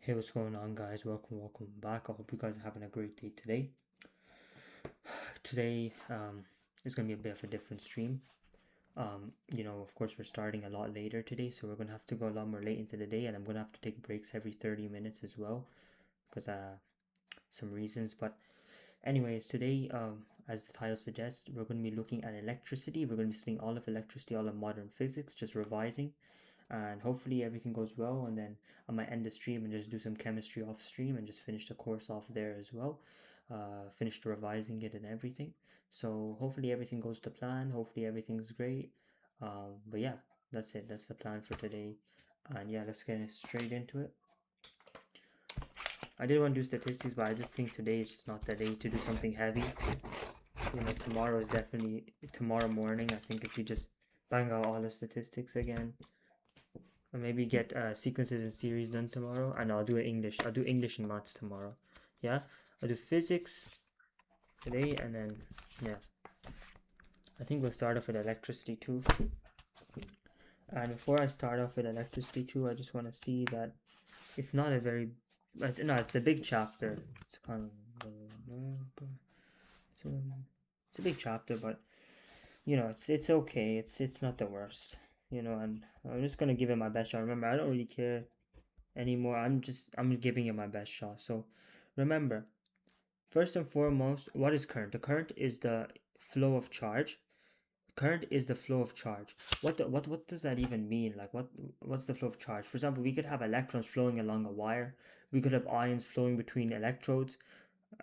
Hey, what's going on, guys? Welcome back. I hope you guys are having a great day today. Today, it's gonna be a bit of a different stream. Of course, we're starting a lot later today, so we're gonna have to go a lot more late into the day, and I'm gonna have to take breaks every 30 minutes as well, because some reasons. But anyways, today, as the title suggests, we're gonna be looking at electricity. We're gonna be studying all of electricity, all of modern physics, just revising, and hopefully everything goes well, and then I might end the stream and just do some chemistry off stream and just finish the course off there as well, finish revising it and everything. So hopefully everything goes to plan, hopefully everything's great. But yeah, that's it, that's the plan for today. And yeah, let's get straight into it. I did want to do statistics, but I just think today is just not the day to do something heavy. Tomorrow is definitely tomorrow morning. I think if you just bang out all the statistics again, or maybe get sequences and series done tomorrow, and I'll do English. I'll do English and maths tomorrow. Yeah, I'll do physics today, and then yeah, I think we'll start off with electricity too. And before I start off with electricity too, I just want to see that it's not a very, it's a big chapter. It's kind of, it's a big chapter, but it's okay. It's not the worst. And I'm just gonna give it my best shot. Remember, I don't really care anymore. I'm giving it my best shot. So remember, first and foremost, what is current? The current is the flow of charge. Current is the flow of charge. What does that even mean? Like what's the flow of charge? For example, we could have electrons flowing along a wire. We could have ions flowing between electrodes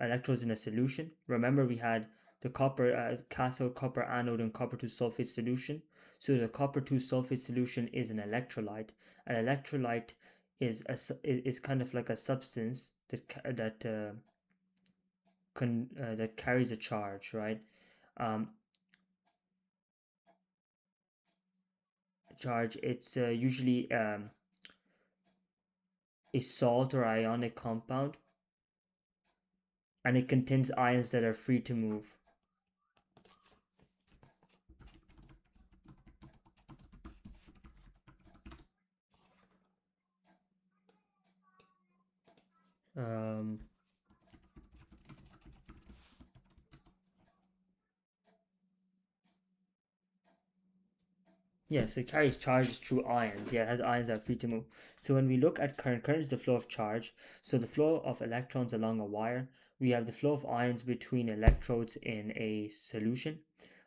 in a solution. Remember, we had the copper cathode, copper anode, and copper 2 sulfate solution. So the copper 2 sulfate solution is an electrolyte. An electrolyte is kind of like a substance that carries a charge, right? Um, Charge. It's usually a salt or ionic compound, and it contains ions that are free to move. Um, Yes, it carries charges through ions. Yeah, it has ions that are free to move. So when we look at current is the flow of charge. So the flow of electrons along a wire. We have the flow of ions between electrodes in a solution.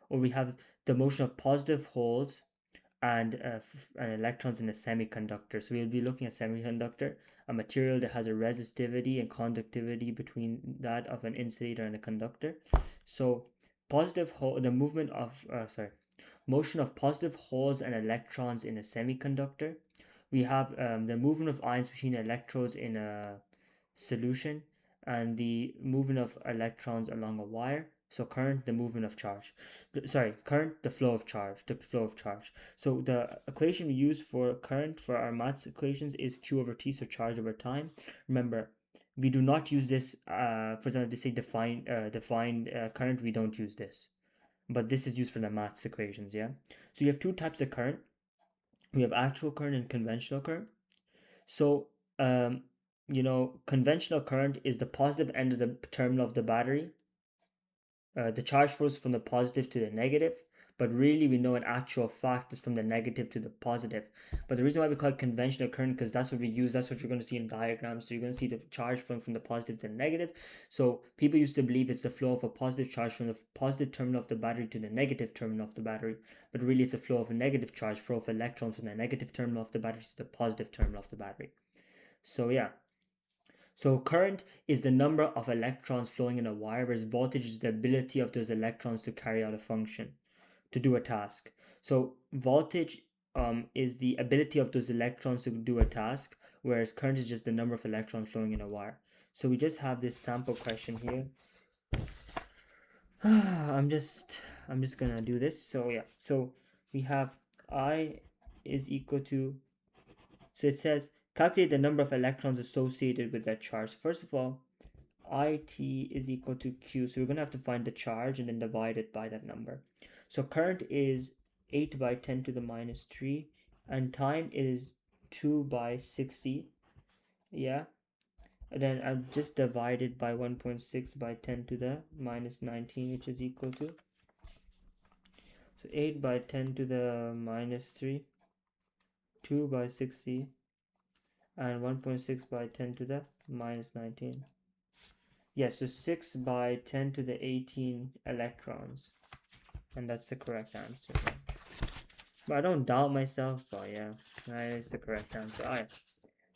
Or we have the motion of positive holes and electrons in a semiconductor. So we'll be looking at semiconductor, a material that has a resistivity and conductivity between that of an insulator and a conductor. So the movement of motion of positive holes and electrons in a semiconductor. We have the movement of ions between electrodes in a solution, and the movement of electrons along a wire. So current, the movement of charge. Current, the flow of charge. The flow of charge. So the equation we use for current for our maths equations is Q over T, so charge over time. Remember, we do not use this. For example, to say define current, we don't use this, but this is used for the maths equations. Yeah. So you have two types of current. We have actual current and conventional current. So conventional current is the positive end of the terminal of the battery. The charge flows from the positive to the negative, but really we know in actual fact it's from the negative to the positive. But the reason why we call it conventional current, because that's what we use, that's what you're going to see in diagrams. So you're going to see the charge flowing from the positive to the negative. So people used to believe it's the flow of a positive charge from the positive terminal of the battery to the negative terminal of the battery, but really it's a flow of a negative charge, flow of electrons from the negative terminal of the battery to the positive terminal of the battery. So yeah. So current is the number of electrons flowing in a wire, whereas voltage is the ability of those electrons to carry out a function, to do a task. So voltage is the ability of those electrons to do a task, whereas current is just the number of electrons flowing in a wire. So we just have this sample question here. I'm just gonna do this. So yeah, so we have I is equal to, so it says calculate the number of electrons associated with that charge. First of all, IT is equal to Q. So we're going to have to find the charge and then divide it by that number. So current is 8 by 10 to the minus 3, and time is 2 by 60. Yeah. And then I've just divided by 1.6 by 10 to the minus 19, which is equal to, so 8 by 10 to the minus 3, 2 by 60, and 1.6 by 10 to the minus 19. Yes, so 6 by 10 to the 18 electrons. And that's the correct answer. But I don't doubt myself, but yeah, that is the correct answer. Alright.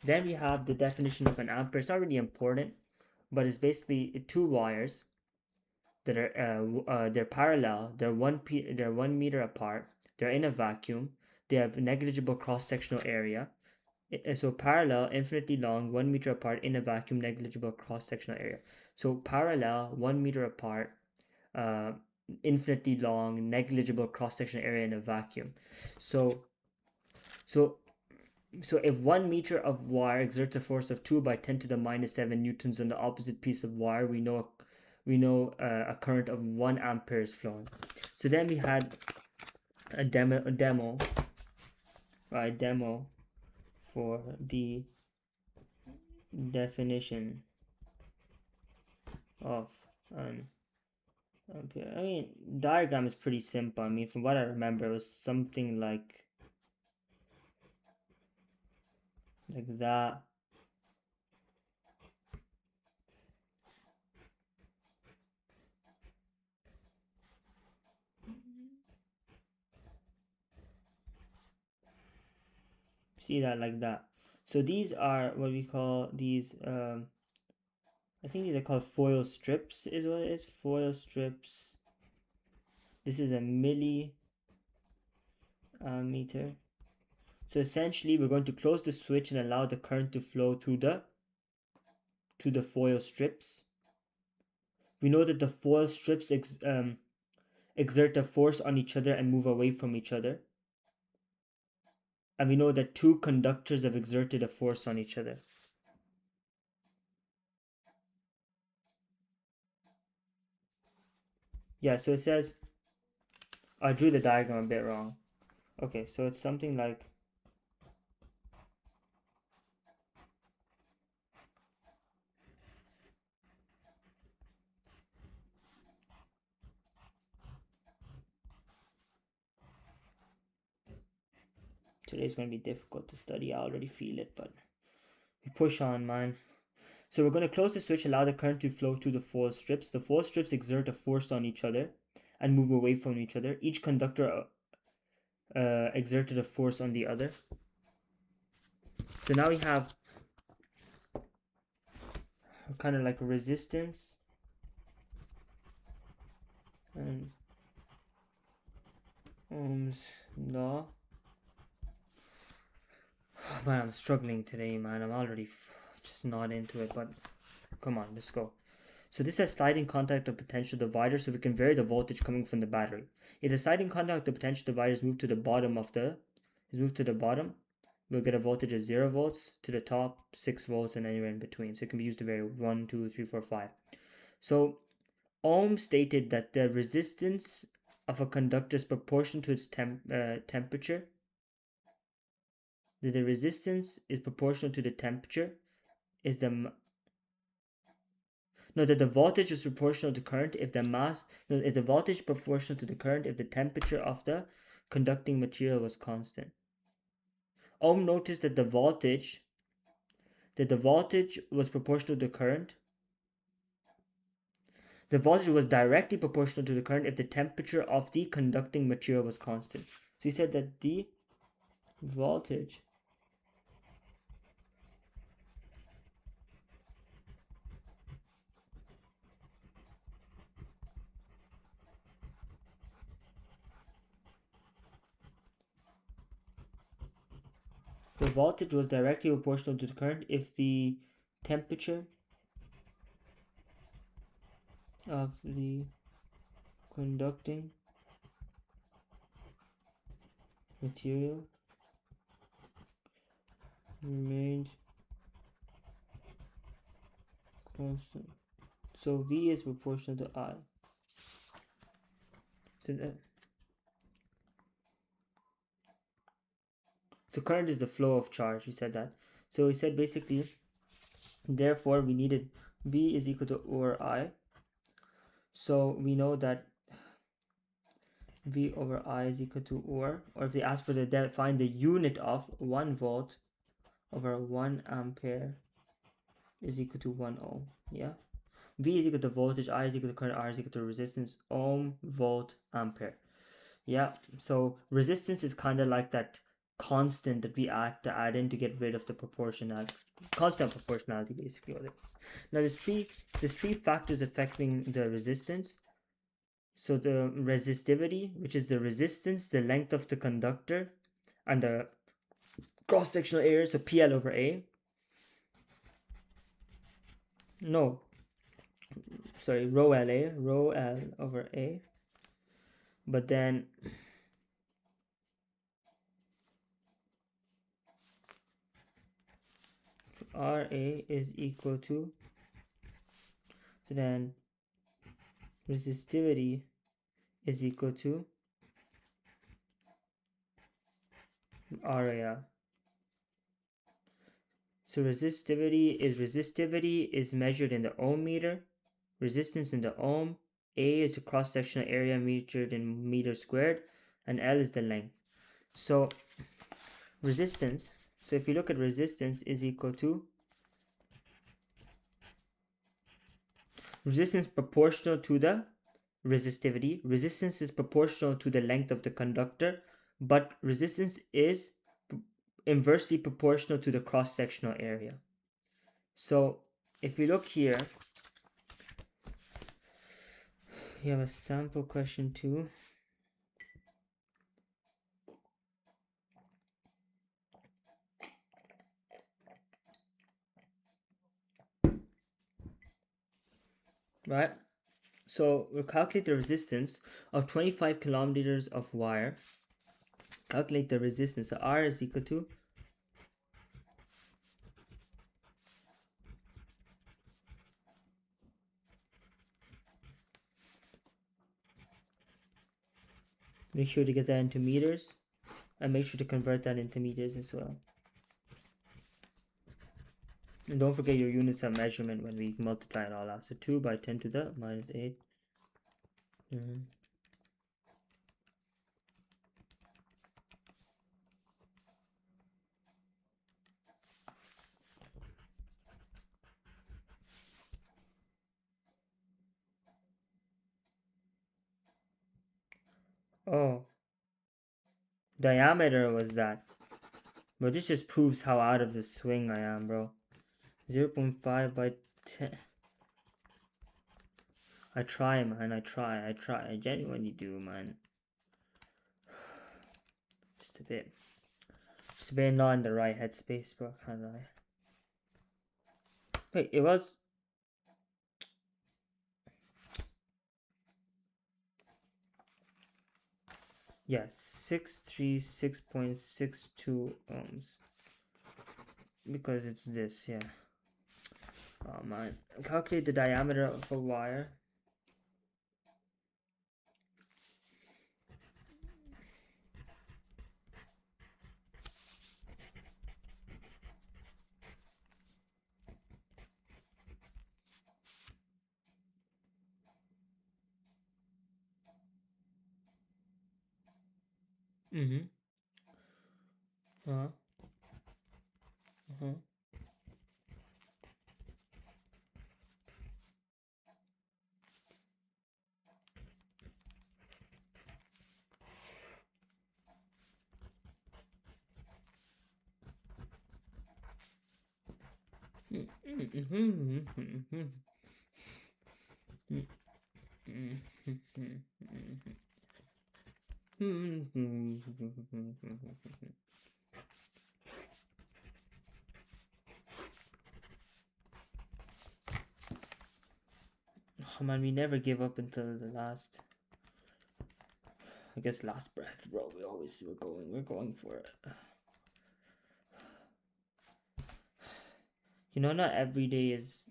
Then we have the definition of an ampere. It's not really important, but it's basically two wires that are they're parallel. They're 1 meter apart. They're in a vacuum. They have negligible cross-sectional area. So parallel, infinitely long, 1 meter apart in a vacuum, negligible cross-sectional area. So parallel, 1 meter apart, uh, infinitely long, negligible cross-sectional area in a vacuum. So so so if 1 meter of wire exerts a force of 2 by 10 to the minus 7 newtons on the opposite piece of wire, we know a current of 1 ampere is flowing. So then we had a demo for the definition of an ampere. I mean, diagram is pretty simple. I mean, from what I remember, it was something like that. See that like that. So these are what we call these. I think these are called foil strips. Is what it is. Foil strips. This is a millimeter. So essentially, we're going to close the switch and allow the current to flow through the foil strips. We know that the foil strips exert a force on each other and move away from each other. And we know that two conductors have exerted a force on each other. Yeah, so it says, I drew the diagram a bit wrong. Okay, so it's something like, today's going to be difficult to study. I already feel it, but we push on, man. So we're going to close the switch, allow the current to flow through the foil strips. The foil strips exert a force on each other and move away from each other. Each conductor exerted a force on the other. So now we have kind of like resistance and Ohm's law. Man, I'm struggling today, man. I'm already just not into it, but come on, let's go. So this has sliding contact of potential divider, so we can vary the voltage coming from the battery. If the sliding contact of potential divider is moved to the bottom we'll get a voltage of 0 volts, to the top 6 volts, and anywhere in between. So it can be used to vary 1, 2, 3, 4, 5. So Ohm stated that the resistance of a conductor is proportional to its temperature. That the resistance is proportional to the temperature. Is the No, that the voltage is proportional to current if the mass. No, is the voltage proportional to the current if the temperature of the conducting material was constant. Ohm noticed that the voltage was proportional to the current. The voltage was directly proportional to the current if the temperature of the conducting material was constant. So he said that the voltage was directly proportional to the current if the temperature of the conducting material remained constant. So V is proportional to I. So current is the flow of charge. He said that. So he said basically Therefore, we needed V is equal to over I. So we know that V over I is equal to or if they ask for the find the unit of 1 volt over 1 ampere is equal to 1 ohm. Yeah. V is equal to voltage, I is equal to current, R is equal to resistance, ohm, volt, ampere. Yeah, so resistance is kind of like that constant that we add to add in to get rid of the proportionality, constant proportionality basically what it is. Now there's three factors affecting the resistance. So the resistivity, which is the resistance, the length of the conductor, and the cross-sectional area, so PL over A. No, sorry, rho L over A. But then RA is equal to, so then resistivity is equal to RA. So resistivity is measured in the ohm meter, resistance in the ohm, A is the cross-sectional area measured in meter squared, and L is the length. So resistance, so if you look at resistance is equal to resistance proportional to the resistivity. Resistance is proportional to the length of the conductor, but resistance is inversely proportional to the cross-sectional area. So if you look here, you have a sample question 2. Right? So we'll calculate the resistance of 25 kilometers of wire. Calculate the resistance. So R is equal to, make sure to get that into meters, and make sure to convert that into meters as well. And don't forget your units of measurement when we multiply it all out. So 2 by 10 to the minus 8. Oh, diameter was that. But this just proves how out of the swing I am, bro. 0.5 by 10. I try, man. I try. I genuinely do, man. Just a bit not in the right headspace, bro. Can't lie. Wait, it was. Yeah, 636.62 ohms. Because it's this, yeah. Oh man. Calculate the diameter of a wire. Mm-hmm. Uh-huh. Uh-huh. Oh man, we never give up until the last, I guess, last breath, bro. We're going for it. You know, not every day is,